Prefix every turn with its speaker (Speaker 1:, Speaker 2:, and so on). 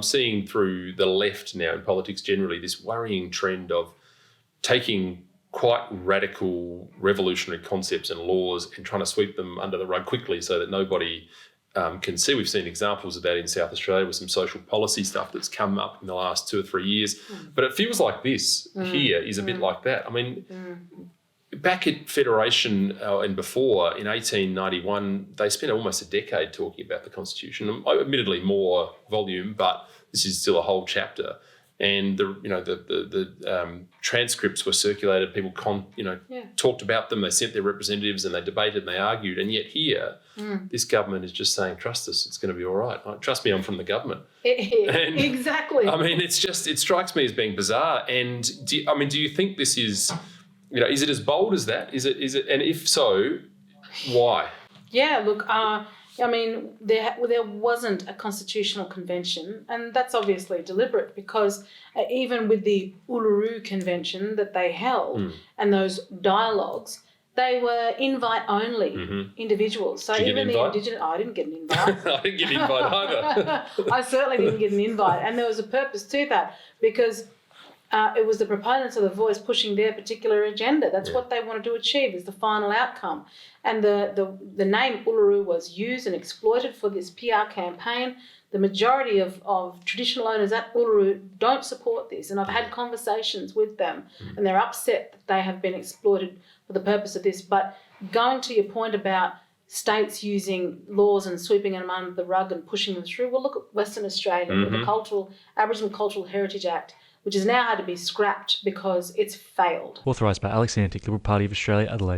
Speaker 1: I'm seeing through the left now in politics generally this worrying trend of taking quite radical revolutionary concepts and laws and trying to sweep them under the rug quickly so that nobody can see. We've seen examples of that in South Australia with some social policy stuff that's come up in the last 2 or 3 years. But it feels like this here is a bit like that. I mean, back at Federation and before, in 1891, they spent almost a decade talking about the Constitution. Admittedly, more volume, but this is still a whole chapter. And the transcripts were circulated. People talked about them. They sent their representatives and they debated and they argued. And yet here, this government is just saying, "Trust us, it's going to be all right. Trust me, I'm from the government."
Speaker 2: Exactly.
Speaker 1: I mean, it strikes me as being bizarre. And do you think this is, is it as bold as that? Is it? And if so, why?
Speaker 2: Yeah. Look. I mean, there wasn't a constitutional convention, and that's obviously deliberate because even with the Uluru Convention that they held and those dialogues, they were invite-only individuals. So even the Indigenous... I didn't get an invite.
Speaker 1: I didn't get an invite either.
Speaker 2: I certainly didn't get an invite, and there was a purpose to that because it was the proponents of the voice pushing their particular agenda. That's what they wanted to achieve is the final outcome. And the name Uluru was used and exploited for this PR campaign. The majority of traditional owners at Uluru don't support this. And I've had conversations with them and they're upset that they have been exploited for the purpose of this. But going to your point about states using laws and sweeping them under the rug and pushing them through, well, look at Western Australia with the Aboriginal Cultural Heritage Act, which has now had to be scrapped because it's failed.
Speaker 3: Authorised by Antic, Liberal Party of Australia, Adelaide.